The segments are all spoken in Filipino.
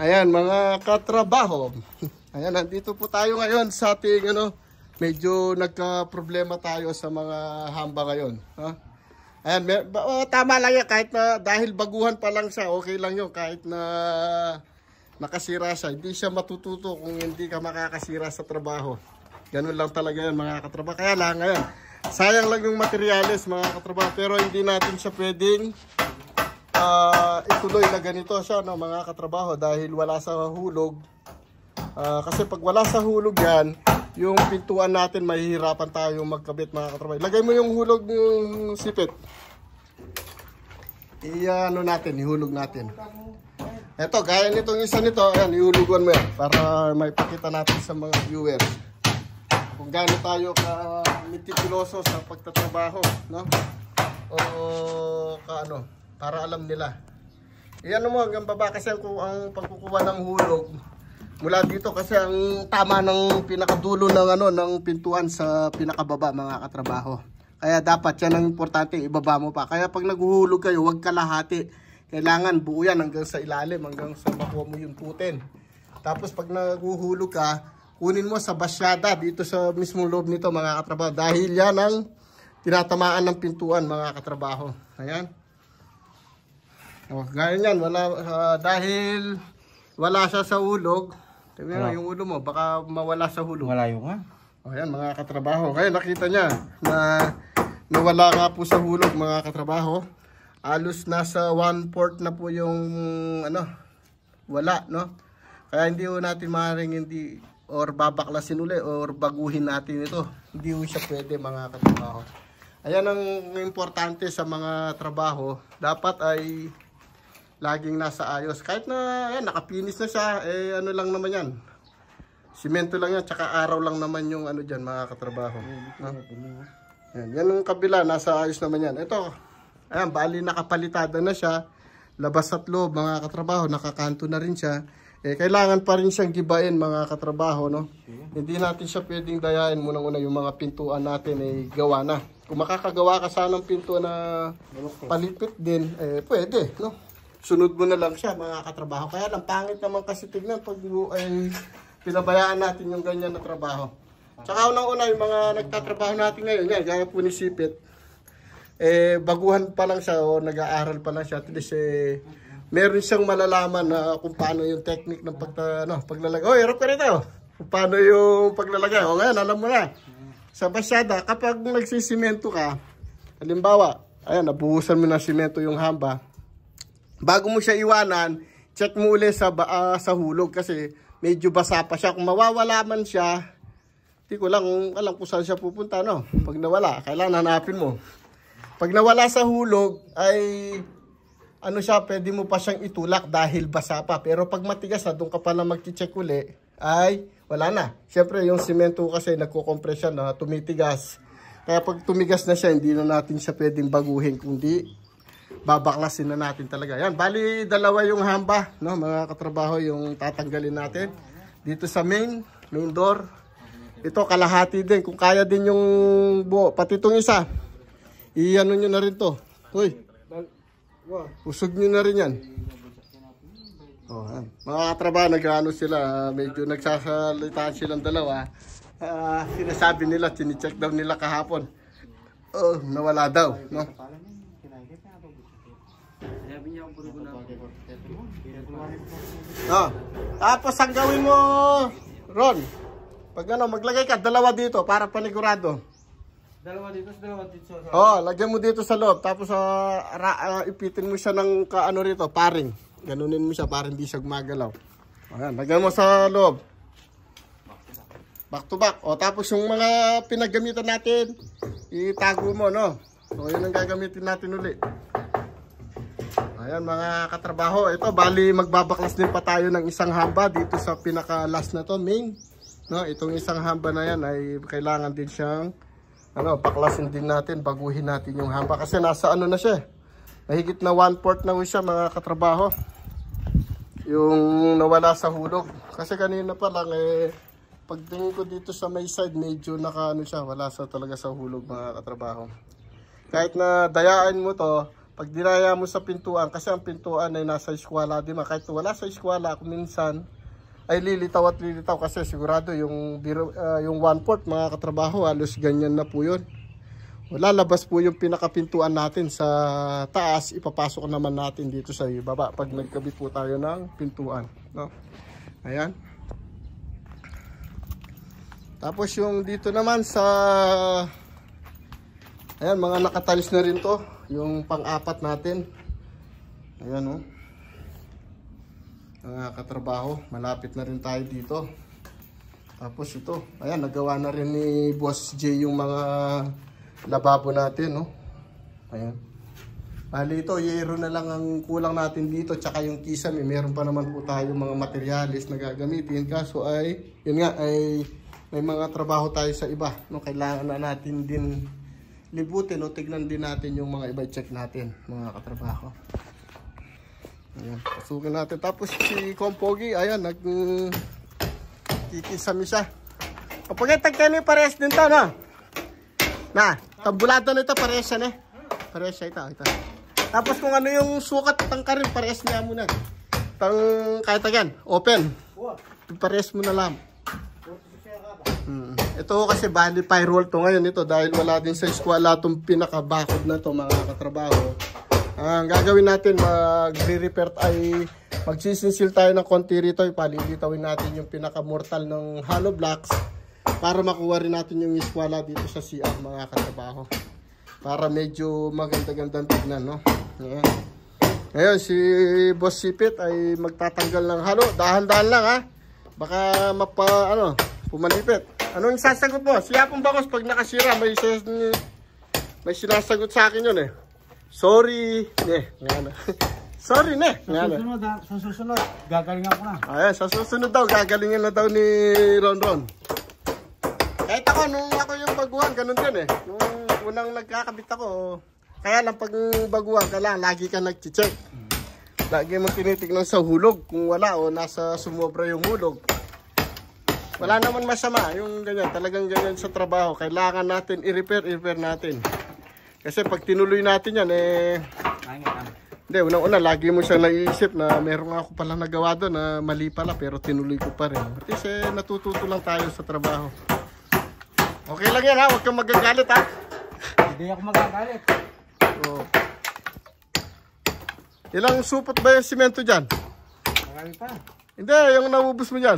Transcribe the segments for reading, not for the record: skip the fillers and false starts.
Ayan mga katrabaho. Ayan, nandito po tayo ngayon sa ating medyo nagka-problema tayo sa mga hamba ngayon. Ha? Ayan, tama lang yan kahit na dahil baguhan pa lang siya, okay lang yun kahit na nakasira siya. Hindi siya matututo kung hindi ka makakasira sa trabaho. Ganun lang talaga yan mga katrabaho. Kaya lang ngayon, sayang lang yung materials mga katrabaho, pero hindi natin siya pwedeng ituloy na ganito siya mga katrabaho dahil wala sa hulog. Kasi pag wala sa hulog yan, yung pintuan natin mahihirapan tayo magkabit mga katrabaho. Lagay mo yung hulog ng sipit. Ihulog natin. Eto, gaya nitong isa nito, ayan, ihulugan mo yan para maipakita natin sa mga viewers kung gaano tayo ka-meticuloso sa pagtatrabaho, no? O para alam nila. Iyan mo hanggang baba kasi ang pagkukuha ng hulog mula dito kasi ang tama ng pinakadulo ng pintuan sa pinakababa mga katrabaho. Kaya dapat yan ang importante, ibaba mo pa. Kaya pag naghuhulog kayo, huwag kalahati. Kailangan buo yan hanggang sa ilalim, hanggang sa makuha mo yung putin. Tapos pag naghuhulog ka, kunin mo sa basyada dito sa mismong loob nito mga katrabaho. Dahil yan ang tinatamaan ng pintuan mga katrabaho. Ayan. Gaya yan, dahil wala siya sa hulog. Tingnan yung ulo mo, baka mawala sa hulog. Malayo nga. Ayan mga katrabaho. Kaya nakita niya na nawala nga po sa hulog mga katrabaho. Alos nasa 1/4 na po yung wala, no? Kaya hindi ho natin maaaring or babaklasin uli or baguhin natin ito. Hindi ho siya pwede mga katrabaho. Ayan ang importante sa mga trabaho. Dapat ay laging nasa ayos. Kahit na ayan, nakapinis na siya, lang naman yan. Simento lang yan, tsaka araw lang naman yung dyan mga katrabaho. Yan yung kabila, nasa ayos naman yan. Ito, ayan, bali nakapalitada na siya. Labas at loob mga katrabaho, nakakanto na rin siya. Kailangan pa rin siyang gibain mga katrabaho, no? Hindi natin siya pwedeng dayain munang-una yung mga pintuan natin gawa na. Kung makakagawa ka sana ng pintuan na palipit din, pwede, no? Sunod mo na lang siya mga katrabaho. Kaya lang pangit naman kasi tignan pag pinabayaan natin yung ganyan na trabaho. Tsaka unang-una yung mga nagtatrabaho natin ngayon, gaya po ni Sipit, baguhan pa lang siya o nag-aaral pa lang siya. At least meron siyang malalaman na kung paano yung technique ng paglalagay. Oh, hirap ka rito. Kung paano yung paglalagay. O ngayon, alam mo na. Sa basyada, kapag nagsisimento ka, halimbawa, ayan, nabuhusan mo ng simento yung hamba. Bago mo siya iwanan, check mo ulit sa hulog kasi medyo basa pa siya. Kung mawawala man siya, di ko lang alam kung saan siya pupunta, no? Pag nawala, kailangan hanapin mo. Pag nawala sa hulog, ay pwede mo pa siyang itulak dahil basa pa. Pero pag matigas na, doon ka pala mag-check uli, ay wala na. Siyempre, yung simento kasi nagko-compress siya na tumitigas. Kaya pag tumigas na siya, hindi na natin siya pwedeng baguhin, kundi babaklasin na natin talaga. Yan, bali dalawa yung hamba, no, mga katrabaho, yung tatanggalin natin dito sa main door. Ito kalahati din, kung kaya din yung buo, pati itong isa. Iano nyo na rin to. Uy, usog nyo na rin yan. Yan. Mga katrabaho, nag-ano sila, medyo nagsasalitaan silang dalawa. Sinasabi nila, chine-check daw nila kahapon. Nawala daw, no? Tapos ang gawin mo, Ron, pag maglagay ka, dalawa dito para panigurado. Dalawa dito sa lagyan mo dito sa loob. Tapos ipitin mo siya ng rito, paring. Ganunin mo siya para hindi siya gumagalaw. Ayan, lagyan mo sa loob. Back to back. Tapos yung mga pinagamitan natin, itago mo, no? So, yun ang gagamitin natin uli. Ayan mga katrabaho, ito bali magbabaklas din pa tayo ng isang hamba dito sa pinaka last na to, main. No, itong isang hamba na yan ay kailangan din siyang baklasin din natin, baguhin natin yung hamba kasi nasa na siya. Mahigit na 1/4 na siya mga katrabaho. Yung nawala sa hulog. Kasi kanina pa lang pagtingin ko dito sa may side medyo siya, wala sa talaga sa hulog mga katrabaho. Kahit na dayaan mo to, Pag dinaya mo sa pintuan, kasi ang pintuan ay nasa eskwela din. Kahit wala sa eskwela, kung minsan ay lilitaw at lilitaw kasi sigurado yung 1/4 mga katrabaho, halos ganyan na po yun. Lalabas po yung pinakapintuan natin sa taas, ipapasok naman natin dito sa ibaba pag nagkabit po tayo ng pintuan, no? Ayan. Tapos yung dito naman sa, ayan, mga nakatalis na rin to. Yung pang-apat natin. Ayan, oh. Mga katrabaho, malapit na rin tayo dito. Tapos ito, ayan, nagawa na rin ni Boss J yung mga lababo natin, no? Ayan. Bali ito, yero na lang ang kulang natin dito, tsaka yung kisame. Meron pa naman po tayo mga materialis na gagamitin. Kaso ay, yun nga, ay may mga trabaho tayo sa iba, no? Kailangan na natin din libutin o tignan din natin yung mga iba, check natin mga katrabaho. Ayan, pasukin natin. Tapos si Kompogi, ayan, kikisami siya. Kapag tagkano yung pares din to, no? Na, tabulado nito, pares siya, ne? Pares siya, ito. Tapos kung ano yung sukat ng karin, pares niya muna. Kahit again, open. Pares mo na lang. Ito kasi bali pyrol to ngayon ito dahil wala din sa eskwela itong pinakabakod na to mga katrabaho. Ang gagawin natin, magre-repair ay magsisinsil tayo ng konti rito, ipalilitawin natin yung pinakamortal ng hollow blocks para makuha rin natin yung eskwela dito sa CR mga katrabaho. Para medyo maganda-gandang tignan, no? Ayan. Ngayon si Boss Sipit ay magtatanggal ng halo. Dahan-dahan lang, ha. Baka pumalipit. Anong sasagot mo? Siya pong bangos pag nakasira, may sinasagot sa akin yun eh. Sorry, sorry, Sa susunod, gagalingan ko na. Ayan, sa susunod daw, gagalingin na daw ni Ron. Kahit ako, nung ako yung baguhan, ganun din eh. Nung unang nagkakabit ako, kaya lang pag baguhan ka lang, lagi ka nag-check. Lagi mo tinitignan sa hulog, kung wala o nasa sumobra yung hulog. Wala naman masama yung ganyan, talagang ganyan sa trabaho. Kailangan natin i-repair natin. Kasi pag tinuloy natin yan, hindi, unang-una, lagi mo siya naiisip na meron ako pala nagawa doon na mali pala, pero tinuloy ko pa rin. At least natututo lang tayo sa trabaho. Okay lang yan, ha? Huwag kang magagalit, ha? Hindi ako magagalit. So, ilang supot ba yung simento dyan? Marami pa. Hindi, yung naubos mo dyan.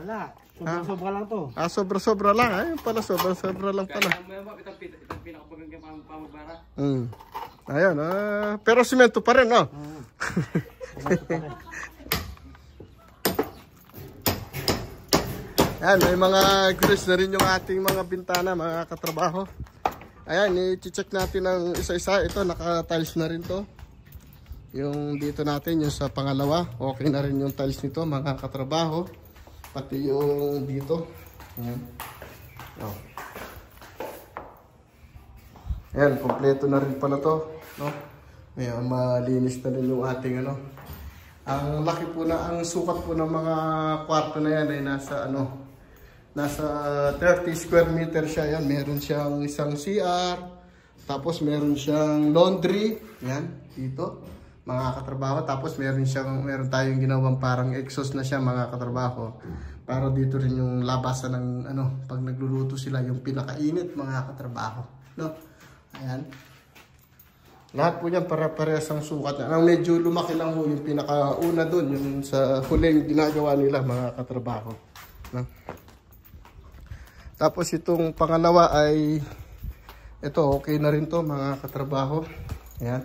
Wala. Sobra-sobra lang to. Sobra-sobra lang. Ayun pala, sobra-sobra lang pala. Ayun, pero simento pa rin, no? Ayan, may mga grease na rin yung ating mga bintana, mga katrabaho. Ayan, i-check natin ang isa-isa. Ito, naka-tiles na rin to. Yung dito natin, yung sa pangalawa. Okay na rin yung tiles nito, mga katrabaho. Pati yung dito. Ayan. Oh. Ayan, kompleto na rin pala to. No? Ayan, malinis na rin yung ating ano. Ang laki po na, ang sukat po ng mga kwarto na yan ay nasa nasa 30 square meter siya. Yan, meron siyang isang CR. Tapos meron siyang laundry. Yan, dito. Mga katrabaho, tapos meron tayong ginawang parang exhaust na siya mga katrabaho. Para dito rin yung labasan ng pag nagluluto sila, yung pinakainit mga katrabaho, no? Ayan. Lahat po niyan para-parehas ang sukat. Ang medyo lumaki lang po yung pinakauna doon, yung sa huling ginagawa nila mga katrabaho, no? Tapos itong pangalawa ay ito, okay na rin to mga katrabaho. Ayan.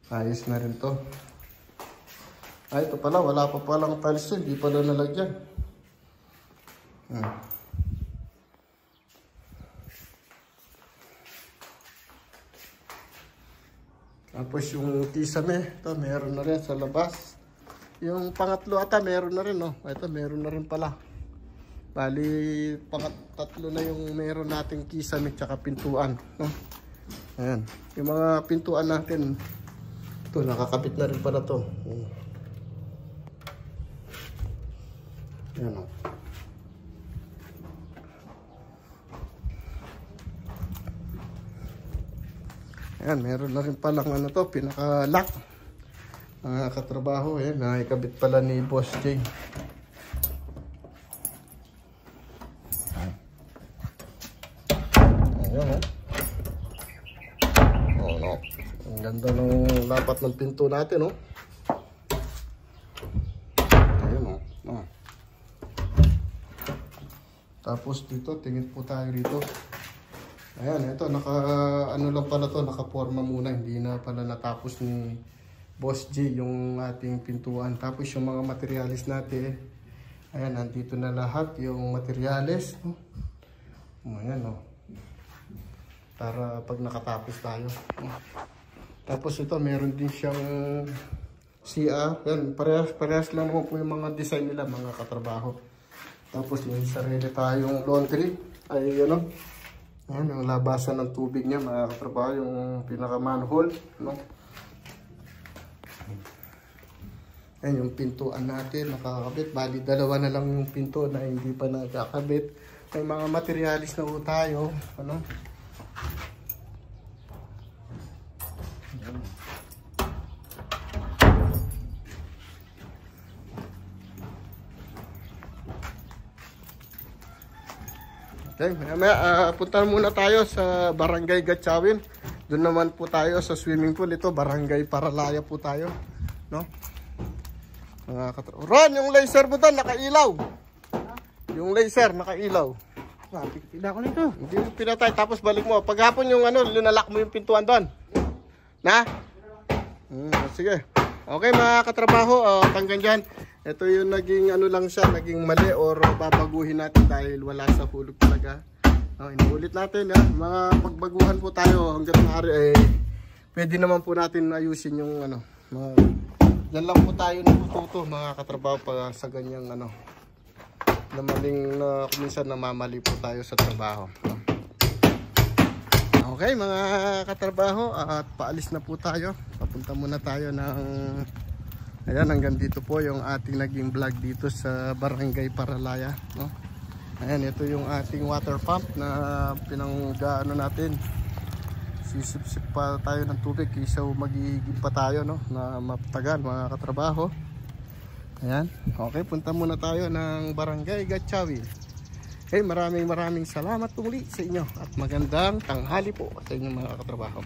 Ayos na rin to. Ito pala, wala pa palang tiles yun. Hindi pala nalagyan. Tapos yung kisame, ito meron na rin sa labas. Yung pangatlo ata meron na rin, no? Ito meron na rin pala. Bali, pangatlo na yung meron nating kisame tsaka pintuan, no? Ayan. Yung mga pintuan natin, ito, nakakabit na rin pala to. Ayan, o. Ayan, meron na rin palang ano to, pinaka-lock. Mga katrabaho, ayan, nakikabit pala ni Boss J. Ayan, oh. Oh, no. Ang ganda ng lapat ng pinto natin, oh. Ayan, oh. Oh. Tapos dito, tingin po tayo rito. Ayan, ito, ano lang pala to, nakaporma muna, hindi na pala natapos ni Boss G yung ating pintuan. Tapos yung mga materialis natin, ayan, nandito na lahat yung materialis. Ayan, oh. Para pag nakatapos tayo. Tapos ito, meron din siyang CR. Ayan, parehas lang po yung mga design nila, mga katrabaho. Tapos may sarili tayong laundry. Ay, ano, ayan, yung labasan ng tubig niya, mga katrabaho, yung pinaka-manhole, no? Ayan, yung pintuan natin, nakakabit. Bali, dalawa na lang yung pinto na hindi pa nakakabit. May mga materialis na po tayo, ano? Okay, punta muna tayo sa Barangay Gatchawin. Doon naman po tayo sa swimming pool. Ito, Barangay Paralaya po tayo, no? Ron, yung laser mo doon, nakailaw. Yung laser, nakailaw. Tidak ko nito. Hindi mo pinatay, tapos balik mo. Paghapon yung ano, linalak mo yung pintuan doon. Na? Sige. Okay, mga katrabaho, hanggang dyan. Ito yung naging ano lang siya, naging mali or babaguhin natin dahil wala sa hulog talaga. Inuulit natin, ha? Mga pagbaguhan po tayo hanggang maaari, pwede naman po natin ayusin yung ano. Yan lang po tayo natututo, mga katrabaho, pa sa ganyang ano, na maling na kuminsan namamali po tayo sa trabaho. Okay, mga katrabaho, at paalis na po tayo. Papunta muna tayo ng... Ayan, hanggang dito po yung ating naging vlog dito sa Barangay Paralaya, no? Ayan, ito yung ating water pump na pinanggaano natin. Sisip-sip pa tayo ng tubig kaysa magiging pa tayo, no? Na matagal, mga katrabaho. Ayan, okay, punta muna tayo ng Barangay Gatchawin. Okay, maraming salamat muli sa inyo at magandang tanghali po sa inyong mga katrabaho.